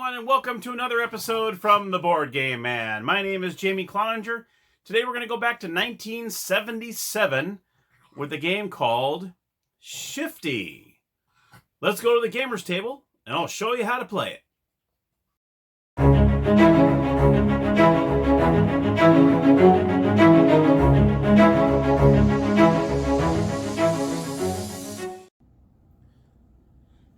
everyone, and welcome to another episode from the Board Game Man. My name is Jamie Cloninger. Today we're going to go back to 1977 with a game called Shifti. Let's go to the gamer's table, and I'll show you how to play it.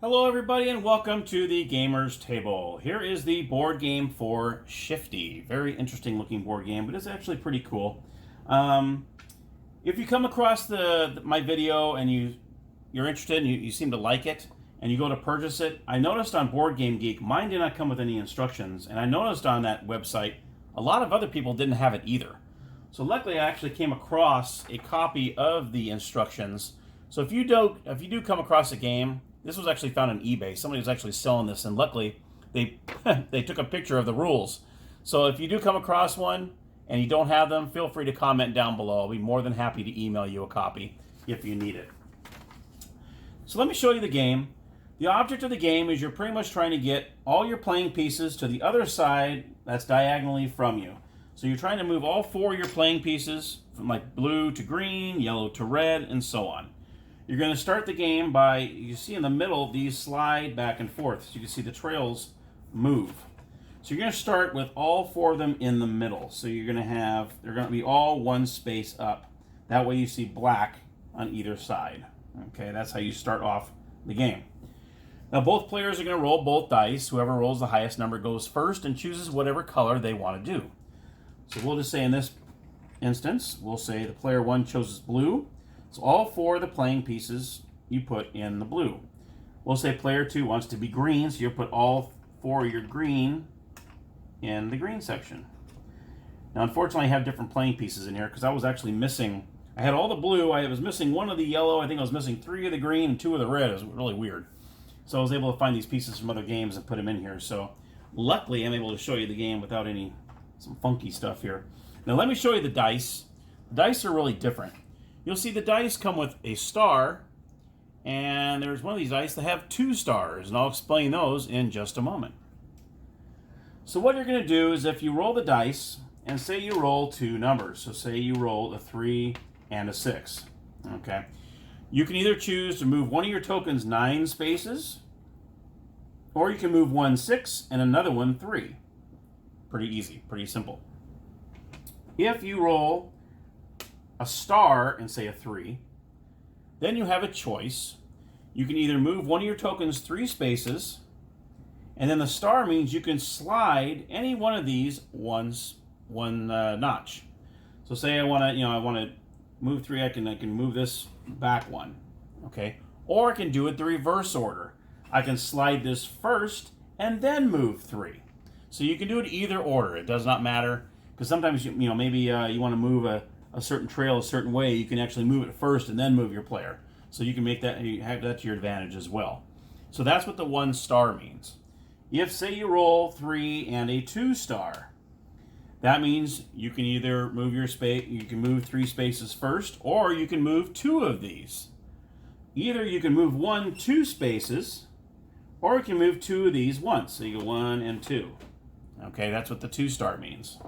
Hello everybody and welcome to the Gamer's Table. Here is the board game for Shifti. Very interesting looking board game, but it's actually pretty cool. If you come across my video and you're interested and you seem to like it and you go to purchase it, I noticed on Board Game Geek mine did not come with any instructions, and I noticed on that website a lot of other people didn't have it either. So luckily I actually came across a copy of the instructions. So if you do come across a game, this was actually found on eBay. Somebody was actually selling this, and luckily they took a picture of the rules. So if you do come across one and you don't have them, feel free to comment down below. I'll be more than happy to email you a copy if you need it. So let me show you the game. The object of the game is you're pretty much trying to get all your playing pieces to the other side that's diagonally from you. So you're trying to move all four of your playing pieces from like blue to green, yellow to red, and so on. You're going to start the game by, you see in the middle, these slide back and forth. So you can see the trails move. So you're going to start with all four of them in the middle. So you're going to have, they're going to be all one space up. That way you see black on either side. Okay, that's how you start off the game. Now both players are going to roll both dice. Whoever rolls the highest number goes first and chooses whatever color they want to do. So we'll just say in this instance, we'll say the player one chooses blue. So all four of the playing pieces you put in the blue. We'll say player two wants to be green, so you'll put all four of your green in the green section. Now unfortunately I have different playing pieces in here because I was actually missing, I had all the blue, I was missing one of the yellow, I think I was missing three of the green and two of the red. It was really weird. So I was able to find these pieces from other games and put them in here. So luckily I'm able to show you the game without some funky stuff here. Now let me show you the dice. The dice are really different. You'll see the dice come with a star, and there's one of these dice that have 2 stars, and I'll explain those in just a moment. So what you're going to do is if you roll the dice, and say you roll 2 numbers, so say you roll a 3 and a 6, okay? You can either choose to move one of your tokens 9 spaces, or you can move one 6 and another one 3. Pretty easy, pretty simple. If you roll a star and say a 3, then you have a choice. You can either move one of your tokens 3 spaces, and then the star means you can slide any one of these one notch. So say I want to move 3, I can move this back 1, okay? Or I can do it the reverse order. I can slide this first and then move 3. So you can do it either order. It does not matter, because sometimes maybe you want to move a certain trail a certain way. You can actually move it first and then move your player. So you can make that, you have that to your advantage as well. So that's what the 1 star means. If say you roll 3 and a 2 star, that means you can either move your space, you can move 3 spaces first, or you can move 2 of these. Either you can move 1 2 spaces, or you can move 2 of these once. So you go 1 and 2. Okay, that's what the 2 star means.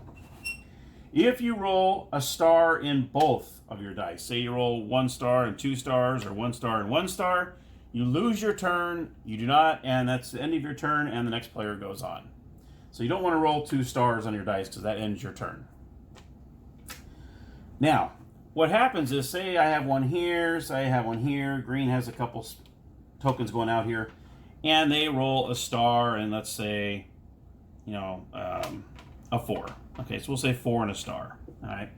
If you roll a star in both of your dice, say you roll 1 star and 2 stars, or 1 star and 1 star, you lose your turn, you do not, and that's the end of your turn, and the next player goes on. So you don't want to roll 2 stars on your dice because that ends your turn. Now, what happens is, say I have one here, say I have one here, green has a couple tokens going out here, and they roll a star, and let's say, a 4. Okay, so we'll say 4 and a star. All right.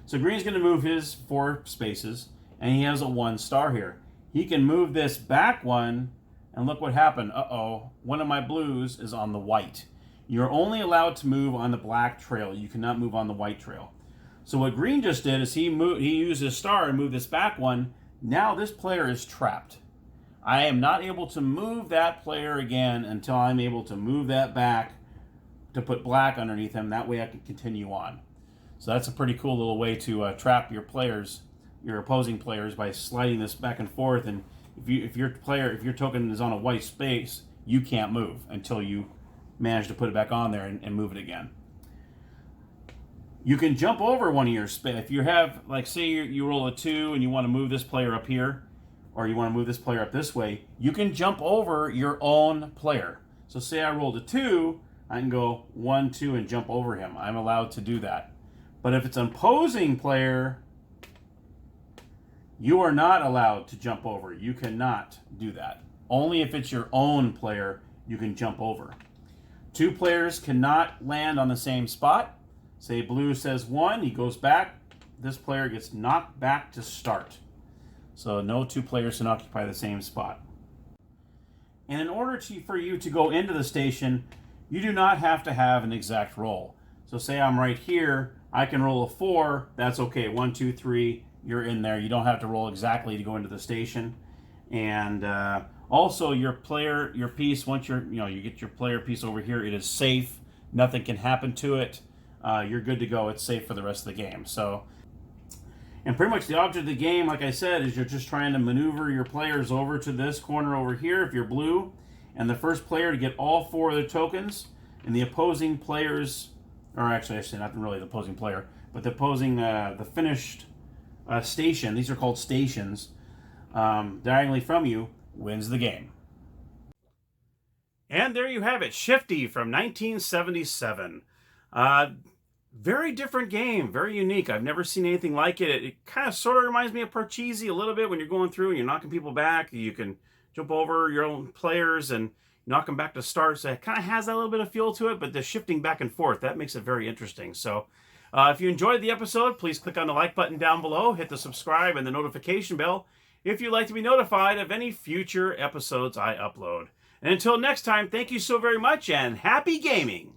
So green's going to move his 4 spaces, and he has a 1 star here. He can move this back 1, and look what happened. Uh-oh, one of my blues is on the white. You're only allowed to move on the black trail. You cannot move on the white trail. So what green just did is he used his star and moved this back 1. Now this player is trapped. I am not able to move that player again until I'm able to move that back to put black underneath him. That way I can continue on. So that's a pretty cool little way to trap your players, your opposing players, by sliding this back and forth. And if your token is on a white space, you can't move until you manage to put it back on there and move it again. You can jump over one of your if you have, like, say you roll a 2 and you want to move this player up here, or you want to move this player up this way, you can jump over your own player. So say I rolled a 2, I can go 1, 2 and jump over him. I'm allowed to do that. But if it's an opposing player, you are not allowed to jump over. You cannot do that. Only if it's your own player, you can jump over. 2 players cannot land on the same spot. Say blue says 1, he goes back. This player gets knocked back to start. So no 2 players can occupy the same spot. And in order for you to go into the station, you do not have to have an exact roll. So say I'm right here, I can roll a 4, that's okay. 1, 2, 3, you're in there. You don't have to roll exactly to go into the station. And also your piece, once you get your player piece over here, it is safe. Nothing can happen to it. You're good to go. It's safe for the rest of the game. So, and pretty much the object of the game, like I said, is you're just trying to maneuver your players over to this corner over here if you're blue, and the first player to get all 4 of the tokens, and the opposing players, or actually not really the opposing player, but the opposing, the finished station, these are called stations, diagonally from you, wins the game. And there you have it, Shifti from 1977. Very different game, very unique. I've never seen anything like it. It kind of sort of reminds me of Parcheesi a little bit when you're going through and you're knocking people back. You can jump over your own players and knock them back to start. So it kind of has that little bit of feel to it, but the shifting back and forth, that makes it very interesting. So if you enjoyed the episode, please click on the like button down below, hit the subscribe and the notification bell if you'd like to be notified of any future episodes I upload. And until next time, thank you so very much and happy gaming!